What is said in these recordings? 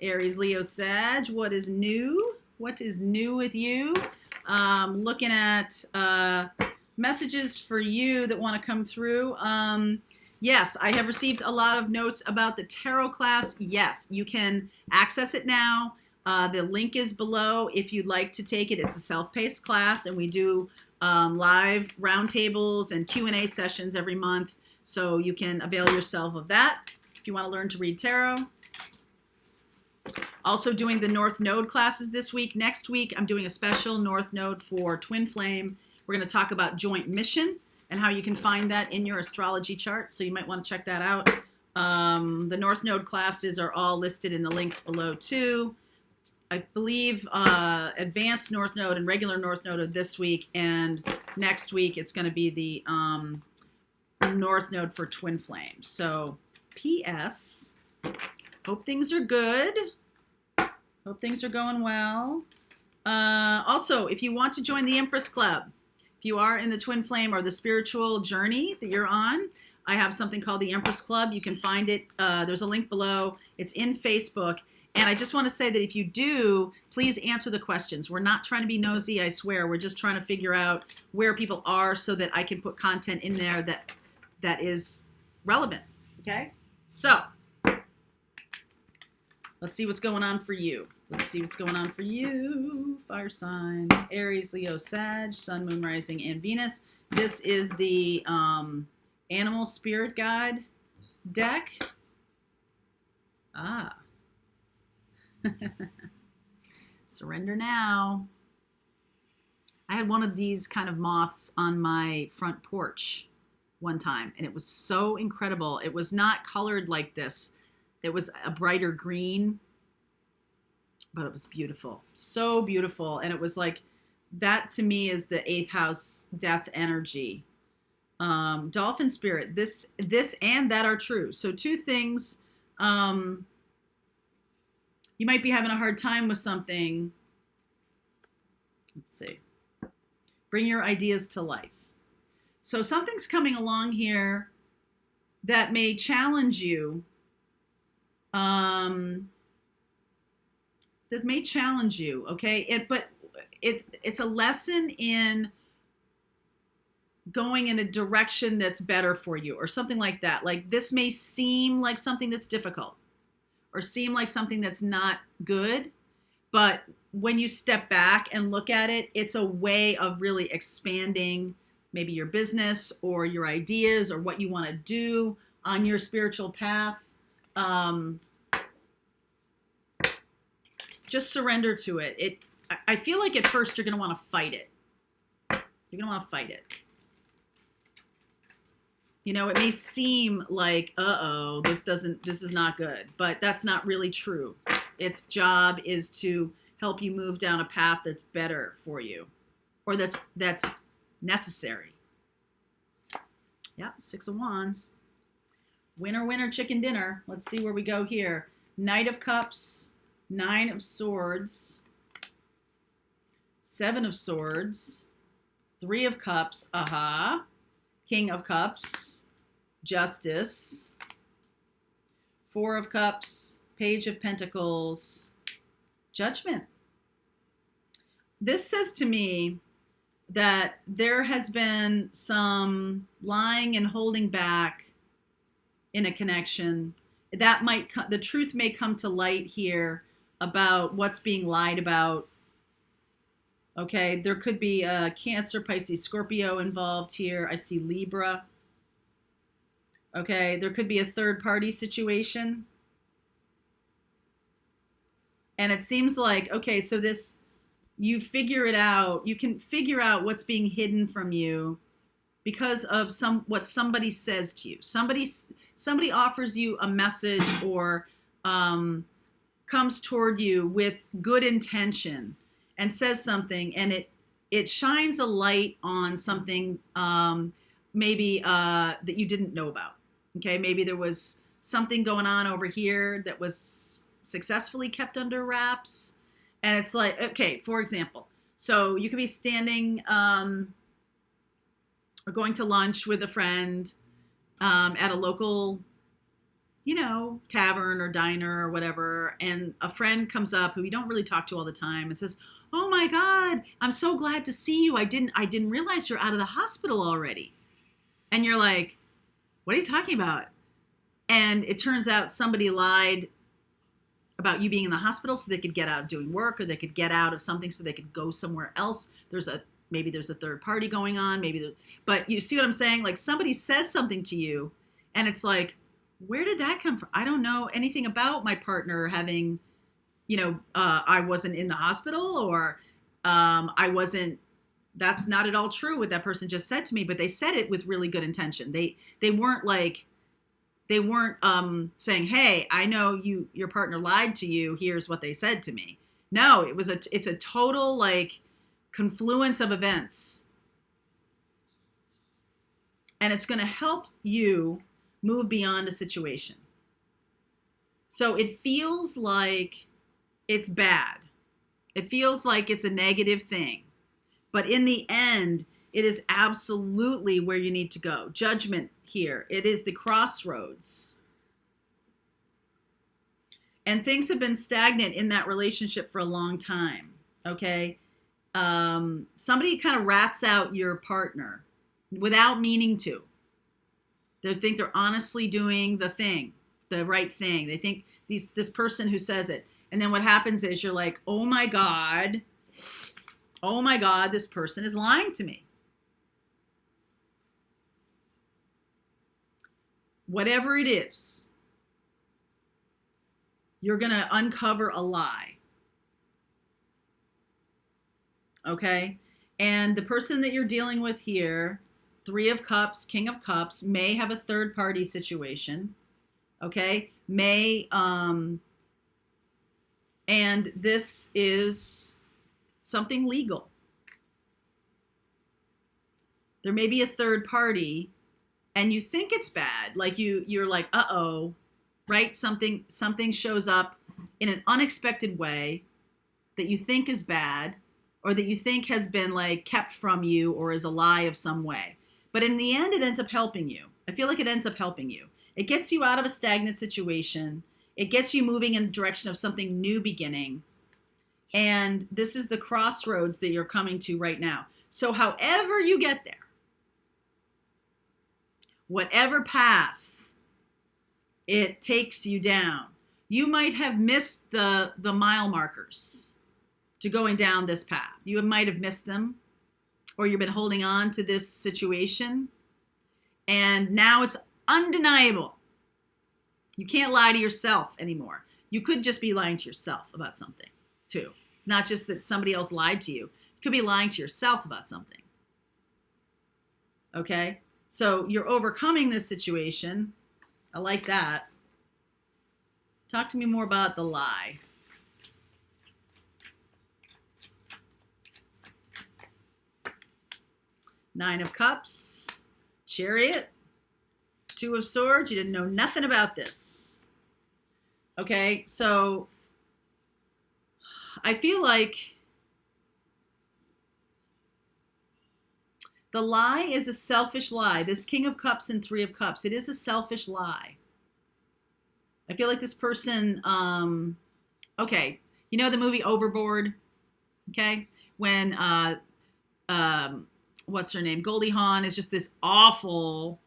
Aries, Leo, Sag. What is new? What is new with you? Looking at messages for you that want to come through. Yes, I have received a lot of notes about the tarot class. Yes, you can access it now. The link is below if you'd like to take it. It's a self-paced class, and we do live roundtables and Q&A sessions every month, so you can avail yourself of that if you want to learn to read tarot. Also doing the North Node classes this week. Next week, I'm doing a special North Node for Twin Flame. We're going to talk about joint mission and how you can find that in your astrology chart, so you might want to check that out. The North Node classes are all listed in the links below too. I believe advanced North Node and regular North Node are this week, and next week it's going to be the North Node for Twin Flame. So, P.S. Hope things are good. Hope things are going well. Also, if you want to join the Empress Club, if you are in the Twin Flame or the spiritual journey that you're on, I have something called the Empress Club. You can find it. There's a link below. It's in Facebook. And I just want to say that if you do, please answer the questions. We're not trying to be nosy, I swear. We're just trying to figure out where people are so that I can put content in there that is relevant. Okay? So, let's see what's going on for you. Let's see what's going on for you. Fire sign, Aries, Leo, Sag, Sun, Moon, Rising, and Venus. This is the Animal Spirit Guide deck. Ah. Surrender now. I had one of these kind of moths on my front porch one time, and it was so incredible. It was not colored like this. It was a brighter green, but it was beautiful. So beautiful. And it was like, that to me is the 8th house death energy. Dolphin spirit, this and that are true. So two things. You might be having a hard time with something. Let's see. Bring your ideas to life. So something's coming along here that may challenge you. Okay? But it's a lesson in going in a direction that's better for you or something like that. Like, this may seem like something that's difficult or seem like something that's not good, but when you step back and look at it, it's a way of really expanding maybe your business or your ideas or what you want to do on your spiritual path. Just surrender to it. I feel like at first you're going to want to fight it. You're going to want to fight it. You know, it may seem like, this is not good, but that's not really true. Its job is to help you move down a path that's better for you, or that's necessary. Yeah, 6 of Wands. Winner, winner, chicken dinner. Let's see where we go here. Knight of Cups, 9 of Swords, 7 of Swords, 3 of Cups, King of Cups, Justice, 4 of Cups, Page of Pentacles, Judgment. This says to me that there has been some lying and holding back in a connection. That might the truth may come to light here about what's being lied about. Okay, there could be a Cancer, Pisces, Scorpio involved here. I see Libra. Okay, there could be a third-party situation. And it seems like, okay, so this, you figure it out. You can figure out what's being hidden from you because of what somebody says to you. Somebody offers you a message or comes toward you with good intention and says something, and it shines a light on something maybe that you didn't know about. Okay, maybe there was something going on over here that was successfully kept under wraps, and it's like, okay, for example, so you could be standing or going to lunch with a friend at a local tavern or diner or whatever, and a friend comes up who you don't really talk to all the time and says, "Oh my God, I'm so glad to see you. I didn't realize you're out of the hospital already." And you're like, "What are you talking about?" And it turns out somebody lied about you being in the hospital so they could get out of doing work, or they could get out of something so they could go somewhere else. Maybe there's a third party going on. But you see what I'm saying? Like, somebody says something to you and it's like, where did that come from? I don't know anything about my partner having, I wasn't in the hospital, or I wasn't, that's not at all true what that person just said to me, but they said it with really good intention. They weren't saying, "Hey, I know your partner lied to you. Here's what they said to me." No, it's a total like confluence of events. And it's going to help you move beyond a situation. So it feels like it's bad. It feels like it's a negative thing. But in the end, it is absolutely where you need to go. Judgment here. It is the crossroads. And things have been stagnant in that relationship for a long time. Okay? Somebody kind of rats out your partner without meaning to. They think they're honestly doing the right thing. They think this person who says it. And then what happens is you're like, oh my God, this person is lying to me. Whatever it is, you're going to uncover a lie. Okay? And the person that you're dealing with here, 3 of Cups, King of Cups, may have a third party situation. Okay? And this is something legal. There may be a third party and you think it's bad. Like you're like, uh-oh, right? Something shows up in an unexpected way that you think is bad, or that you think has been like kept from you, or is a lie of some way. But in the end, it ends up helping you. I feel like it ends up helping you. It gets you out of a stagnant situation. It gets you moving in the direction of something new beginning. And this is the crossroads that you're coming to right now. So however you get there, whatever path it takes you down, you might have missed the mile markers to going down this path. You might have missed them, or you've been holding on to this situation, and now it's undeniable. You can't lie to yourself anymore. You could just be lying to yourself about something too. It's not just that somebody else lied to you. You could be lying to yourself about something. Okay? So you're overcoming this situation. I like that. Talk to me more about the lie. Nine of Cups, Chariot, 2 of Swords. You didn't know nothing about this. Okay, so I feel like the lie is a selfish lie. This King of Cups and 3 of Cups, it is a selfish lie. I feel like this person, okay, you know the movie Overboard? Okay, when, what's her name? Goldie Hawn is just this awful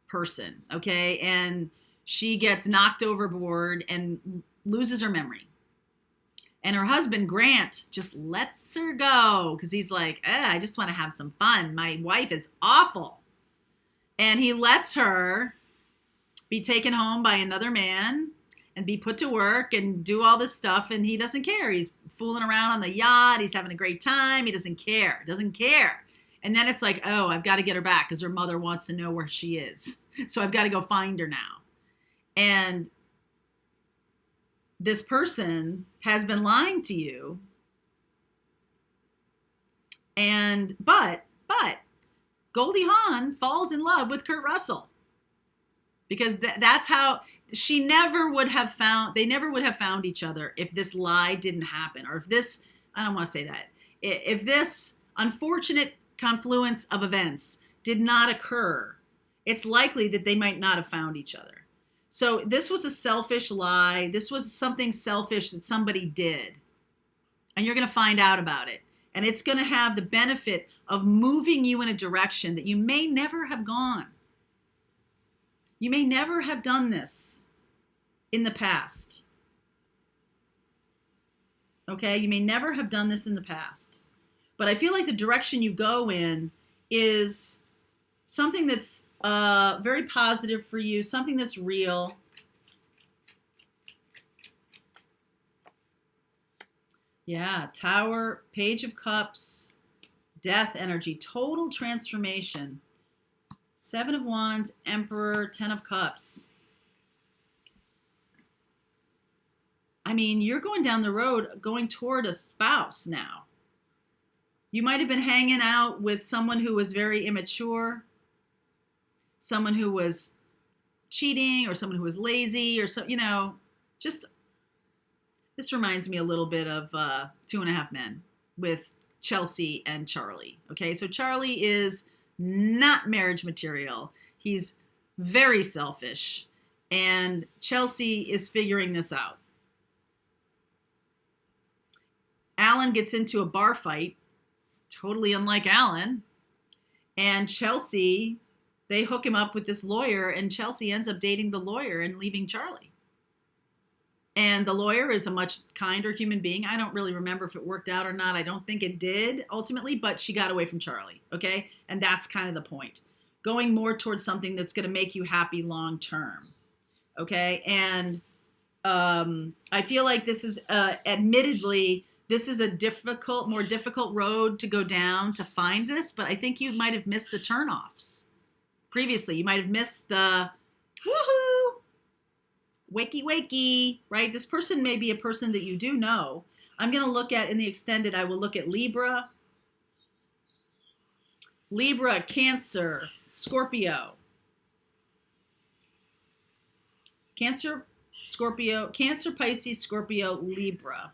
person, okay? And she gets knocked overboard and loses her memory. And her husband, Grant, just lets her go because he's like, I just want to have some fun. My wife is awful. And he lets her be taken home by another man and be put to work and do all this stuff. And he doesn't care. He's fooling around on the yacht. He's having a great time. He doesn't care. And then it's like, oh, I've got to get her back because her mother wants to know where she is. So I've got to go find her now. And this person has been lying to you. But Goldie Hawn falls in love with Kurt Russell. Because that's how they never would have found each other if this lie didn't happen. Or if this, I don't want to say that. If this unfortunate confluence of events did not occur, it's likely that they might not have found each other. So this was a selfish lie. This was something selfish that somebody did. And you're going to find out about it. And it's going to have the benefit of moving you in a direction that you may never have gone. You may never have done this in the past. Okay? You may never have done this in the past. But I feel like the direction you go in is something that's very positive for you, something that's real. Yeah, Tower, Page of Cups, Death energy, total transformation. 7 of Wands, Emperor, 10 of Cups. I mean, you're going down the road, going toward a spouse now. You might have been hanging out with someone who was very immature, someone who was cheating, or someone who was lazy, or so, just, this reminds me a little bit of 2.5 Men with Chelsea and Charlie. Okay, so Charlie is not marriage material. He's very selfish, and Chelsea is figuring this out. Alan gets into a bar fight, totally unlike Alan, and Chelsea, they hook him up with this lawyer, and Chelsea ends up dating the lawyer and leaving Charlie. And the lawyer is a much kinder human being. I don't really remember if it worked out or not. I don't think it did ultimately, but she got away from Charlie, okay? And that's kind of the point. Going more towards something that's going to make you happy long term, okay? And I feel like this is, admittedly, this is a more difficult road to go down to find this, but I think you might have missed the turnoffs previously. You might have missed the woohoo, wakey, wakey, right? This person may be a person that you do know. I'm going to look at, in the extended, I will look at Libra, Cancer, Scorpio. Cancer, Pisces, Scorpio, Libra.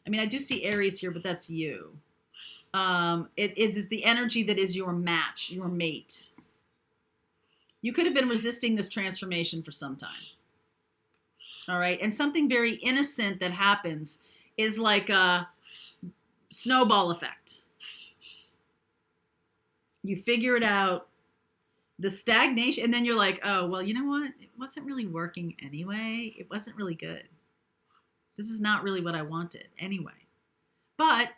I mean, I do see Aries here, but that's you. It is the energy that is your match, your mate. You could have been resisting this transformation for some time. All right. And something very innocent that happens is like a snowball effect. You figure it out, the stagnation, and then you're like, oh, well, you know what? It wasn't really working anyway. It wasn't really good. This is not really what I wanted anyway. But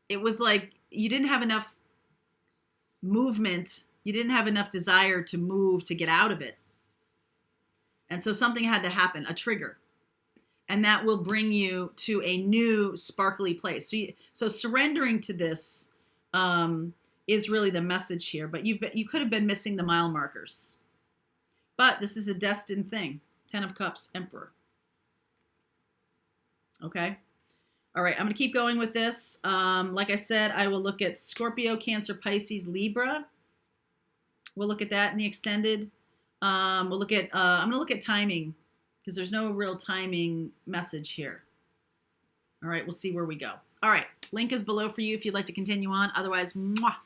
it was like you didn't have enough movement. You didn't have enough desire to move to get out of it. And so something had to happen, a trigger. And that will bring you to a new sparkly place. So surrendering to this is really the message here. But you could have been missing the mile markers. But this is a destined thing. 10 of Cups, Emperor. Okay. All right. I'm going to keep going with this. Like I said, I will look at Scorpio, Cancer, Pisces, Libra. We'll look at that in the extended. We'll look at, I'm going to look at timing because there's no real timing message here. All right. We'll see where we go. All right. Link is below for you if you'd like to continue on. Otherwise, mwah.